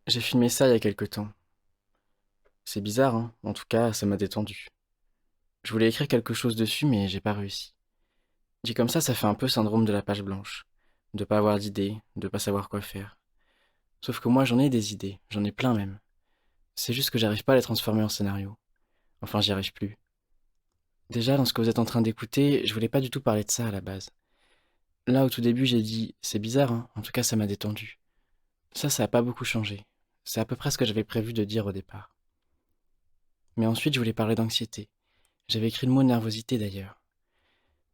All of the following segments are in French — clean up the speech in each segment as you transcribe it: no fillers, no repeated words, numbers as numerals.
J'ai filmé ça il y a quelque temps. C'est bizarre, hein. En tout cas, ça m'a détendu. Je voulais écrire quelque chose dessus, mais j'ai pas réussi. Dit comme ça fait un peu syndrome de la page blanche. De pas avoir d'idées, de pas savoir quoi faire. Sauf que moi, j'en ai des idées, j'en ai plein même. C'est juste que j'arrive pas à les transformer en scénario. Enfin, j'y arrive plus. Déjà, dans ce que vous êtes en train d'écouter, je voulais pas du tout parler de ça à la base. Là, au tout début, j'ai dit, c'est bizarre, hein. En tout cas, ça m'a détendu. Ça a pas beaucoup changé. C'est à peu près ce que j'avais prévu de dire au départ. Mais ensuite, je voulais parler d'anxiété. J'avais écrit le mot nervosité d'ailleurs.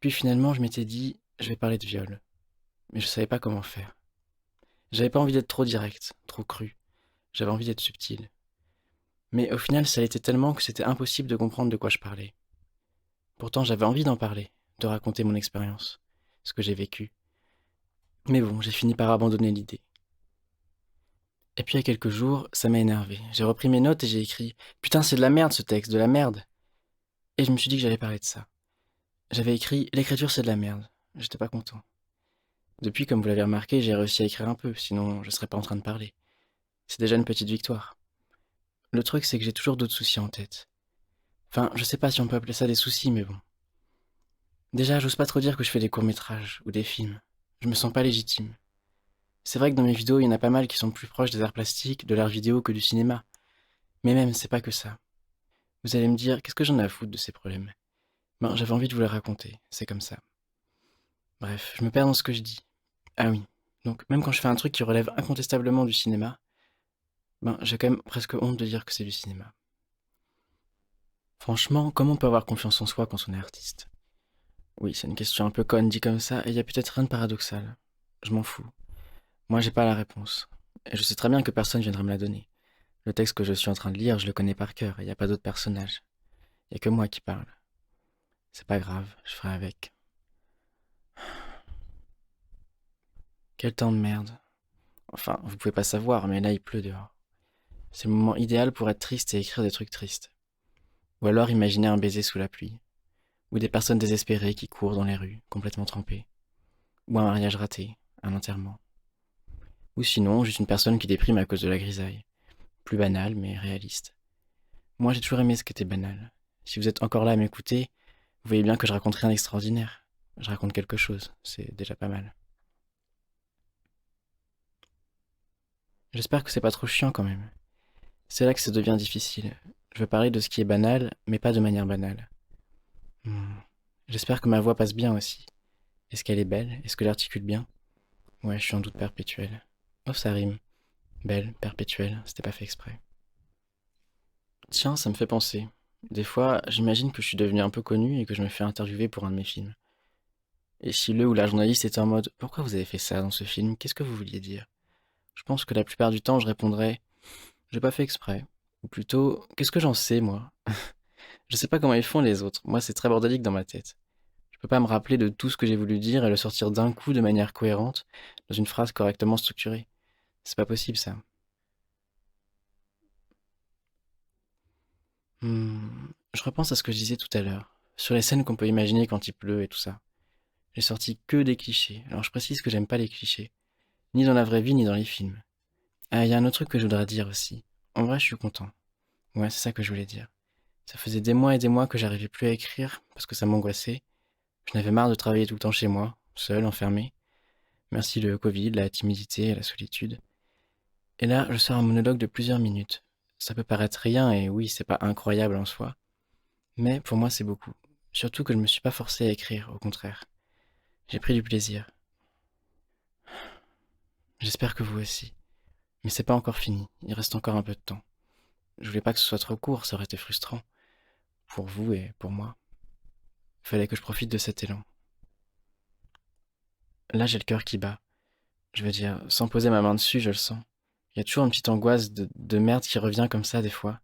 Puis finalement, je m'étais dit, je vais parler de viol. Mais je savais pas comment faire. J'avais pas envie d'être trop direct, trop cru. J'avais envie d'être subtil. Mais au final, ça l'était tellement que c'était impossible de comprendre de quoi je parlais. Pourtant, j'avais envie d'en parler, de raconter mon expérience, ce que j'ai vécu. Mais bon, j'ai fini par abandonner l'idée. Et puis il y a quelques jours, ça m'a énervé. J'ai repris mes notes et j'ai écrit «Putain, c'est de la merde ce texte, de la merde!» Et je me suis dit que j'allais parler de ça. J'avais écrit «L'écriture, c'est de la merde». J'étais pas content. Depuis, comme vous l'avez remarqué, j'ai réussi à écrire un peu, sinon je serais pas en train de parler. C'est déjà une petite victoire. Le truc, c'est que j'ai toujours d'autres soucis en tête. Enfin, je sais pas si on peut appeler ça des soucis, mais bon. Déjà, j'ose pas trop dire que je fais des courts-métrages ou des films. Je me sens pas légitime. C'est vrai que dans mes vidéos, il y en a pas mal qui sont plus proches des arts plastiques, de l'art vidéo que du cinéma. Mais même, c'est pas que ça. Vous allez me dire, qu'est-ce que j'en ai à foutre de ces problèmes? Ben, j'avais envie de vous les raconter, c'est comme ça. Bref, je me perds dans ce que je dis. Ah oui, donc même quand je fais un truc qui relève incontestablement du cinéma, ben, j'ai quand même presque honte de dire que c'est du cinéma. Franchement, comment on peut avoir confiance en soi quand on est artiste? Oui, c'est une question un peu conne dit comme ça, et il y a peut-être rien de paradoxal. Je m'en fous. Moi, j'ai pas la réponse. Et je sais très bien que personne viendra me la donner. Le texte que je suis en train de lire, je le connais par cœur, et il n'y a pas d'autres personnages. Il y a que moi qui parle. C'est pas grave, je ferai avec. Quel temps de merde. Enfin, vous pouvez pas savoir, mais là il pleut dehors. C'est le moment idéal pour être triste et écrire des trucs tristes. Ou alors imaginer un baiser sous la pluie. Ou des personnes désespérées qui courent dans les rues, complètement trempées. Ou un mariage raté, un enterrement. Ou sinon, juste une personne qui déprime à cause de la grisaille. Plus banal, mais réaliste. Moi, j'ai toujours aimé ce qui était banal. Si vous êtes encore là à m'écouter, vous voyez bien que je raconte rien d'extraordinaire. Je raconte quelque chose, c'est déjà pas mal. J'espère que c'est pas trop chiant quand même. C'est là que ça devient difficile. Je veux parler de ce qui est banal, mais pas de manière banale. Hmm. J'espère que ma voix passe bien aussi. Est-ce qu'elle est belle? Est-ce que j'articule bien? Ouais, je suis en doute perpétuel. Oh, ça rime. Belle, perpétuelle, c'était pas fait exprès. Tiens, ça me fait penser. Des fois, j'imagine que je suis devenu un peu connu et que je me fais interviewer pour un de mes films. Et si le ou la journaliste était en mode «Pourquoi vous avez fait ça dans ce film? Qu'est-ce que vous vouliez dire?» Je pense que la plupart du temps, je répondrais «J'ai pas fait exprès». Ou plutôt «Qu'est-ce que j'en sais, moi?» Je sais pas comment ils font les autres. Moi, c'est très bordélique dans ma tête. Je peux pas me rappeler de tout ce que j'ai voulu dire et le sortir d'un coup de manière cohérente, dans une phrase correctement structurée. C'est pas possible, ça. Je repense à ce que je disais tout à l'heure, sur les scènes qu'on peut imaginer quand il pleut et tout ça. J'ai sorti que des clichés. Alors je précise que j'aime pas les clichés, ni dans la vraie vie, ni dans les films. Ah, il y a un autre truc que je voudrais dire aussi. En vrai, je suis content. Ouais, c'est ça que je voulais dire. Ça faisait des mois et des mois que j'arrivais plus à écrire parce que ça m'angoissait. Je n'avais marre de travailler tout le temps chez moi, seul, enfermé. Merci le Covid, la timidité et la solitude. Et là, je sors un monologue de plusieurs minutes. Ça peut paraître rien et oui, c'est pas incroyable en soi, mais pour moi c'est beaucoup. Surtout que je me suis pas forcé à écrire, au contraire. J'ai pris du plaisir. J'espère que vous aussi. Mais c'est pas encore fini, il reste encore un peu de temps. Je voulais pas que ce soit trop court, ça aurait été frustrant. Pour vous et pour moi. Fallait que je profite de cet élan. Là, j'ai le cœur qui bat. Je veux dire, sans poser ma main dessus, je le sens. Il y a toujours une petite angoisse de merde qui revient comme ça des fois.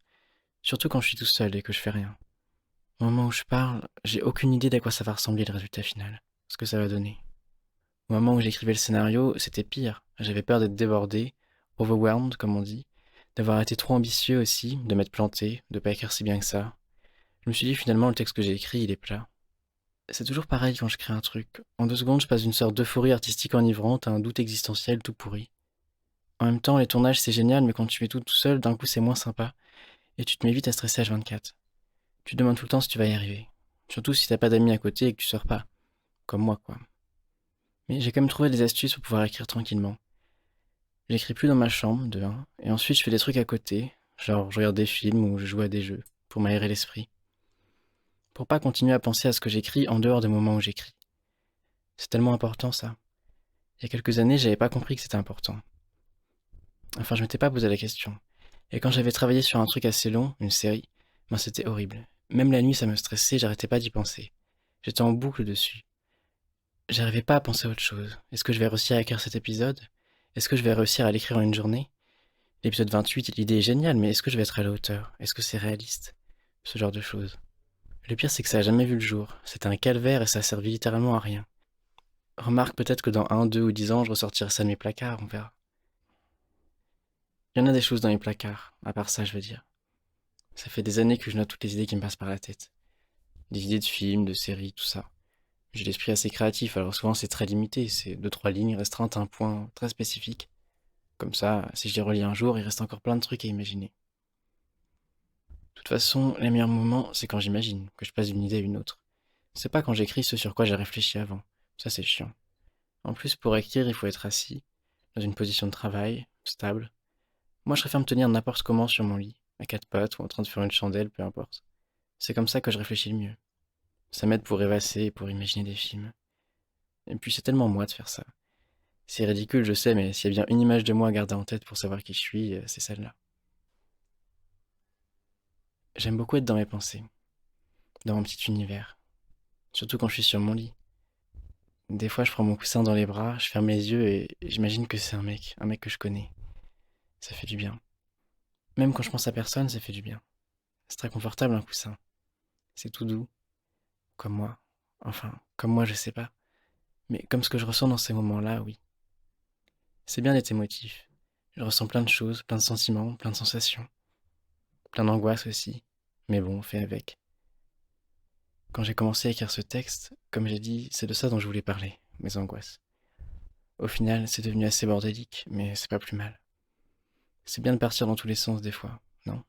Surtout quand je suis tout seul et que je fais rien. Au moment où je parle, j'ai aucune idée d'à quoi ça va ressembler le résultat final. Ce que ça va donner. Au moment où j'écrivais le scénario, c'était pire. J'avais peur d'être débordé, overwhelmed comme on dit, d'avoir été trop ambitieux aussi, de m'être planté, de pas écrire si bien que ça. Je me suis dit finalement le texte que j'ai écrit, il est plat. C'est toujours pareil quand je crée un truc. En 2 secondes, je passe d'une sorte d'euphorie artistique enivrante à un doute existentiel tout pourri. En même temps, les tournages, c'est génial, mais quand tu fais tout seul, d'un coup, c'est moins sympa. Et tu te mets vite à stresser H24. Tu te demandes tout le temps si tu vas y arriver. Surtout si t'as pas d'amis à côté et que tu sors pas. Comme moi, quoi. Mais j'ai quand même trouvé des astuces pour pouvoir écrire tranquillement. J'écris plus dans ma chambre, de un, et ensuite je fais des trucs à côté, genre je regarde des films ou je joue à des jeux, pour m'aérer l'esprit. Pour pas continuer à penser à ce que j'écris en dehors des moments où j'écris. C'est tellement important ça. Il y a quelques années, j'avais pas compris que c'était important. Enfin, je m'étais pas posé la question. Et quand j'avais travaillé sur un truc assez long, une série, ben c'était horrible. Même la nuit, ça me stressait, j'arrêtais pas d'y penser. J'étais en boucle dessus. J'arrivais pas à penser à autre chose. Est-ce que je vais réussir à écrire cet épisode? Est-ce que je vais réussir à l'écrire en une journée? L'épisode 28, l'idée est géniale, mais est-ce que je vais être à la hauteur? Est-ce que c'est réaliste? Ce genre de choses. Le pire, c'est que ça a jamais vu le jour. C'était un calvaire et ça a servi littéralement à rien. Remarque peut-être que dans 1, 2 ou 10 ans, je ressortirai ça de mes placards, on verra. Il y en a des choses dans les placards, à part ça, je veux dire. Ça fait des années que je note toutes les idées qui me passent par la tête. Des idées de films, de séries, tout ça. J'ai l'esprit assez créatif, alors souvent c'est très limité, c'est 2, 3 lignes restreintes à un point très spécifique. Comme ça, si je les relis un jour, il reste encore plein de trucs à imaginer. De toute façon, les meilleurs moments, c'est quand j'imagine, que je passe d'une idée à une autre. C'est pas quand j'écris ce sur quoi j'ai réfléchi avant. Ça, c'est chiant. En plus, pour écrire, il faut être assis, dans une position de travail, stable. Moi, je préfère me tenir n'importe comment sur mon lit, à quatre pattes ou en train de faire une chandelle, peu importe. C'est comme ça que je réfléchis le mieux. Ça m'aide pour rêvasser et pour imaginer des films. Et puis, c'est tellement moi de faire ça. C'est ridicule, je sais, mais s'il y a bien une image de moi à garder en tête pour savoir qui je suis, c'est celle-là. J'aime beaucoup être dans mes pensées, dans mon petit univers. Surtout quand je suis sur mon lit. Des fois, je prends mon coussin dans les bras, je ferme les yeux et j'imagine que c'est un mec que je connais. Ça fait du bien. Même quand je pense à personne, ça fait du bien. C'est très confortable un coussin. C'est tout doux, comme moi. Enfin, comme moi, je sais pas. Mais comme ce que je ressens dans ces moments-là, oui. C'est bien d'être émotif. Je ressens plein de choses, plein de sentiments, plein de sensations. Plein d'angoisse aussi. Mais bon, on fait avec. Quand j'ai commencé à écrire ce texte, comme j'ai dit, c'est de ça dont je voulais parler, mes angoisses. Au final, c'est devenu assez bordélique, mais c'est pas plus mal. C'est bien de partir dans tous les sens des fois, non?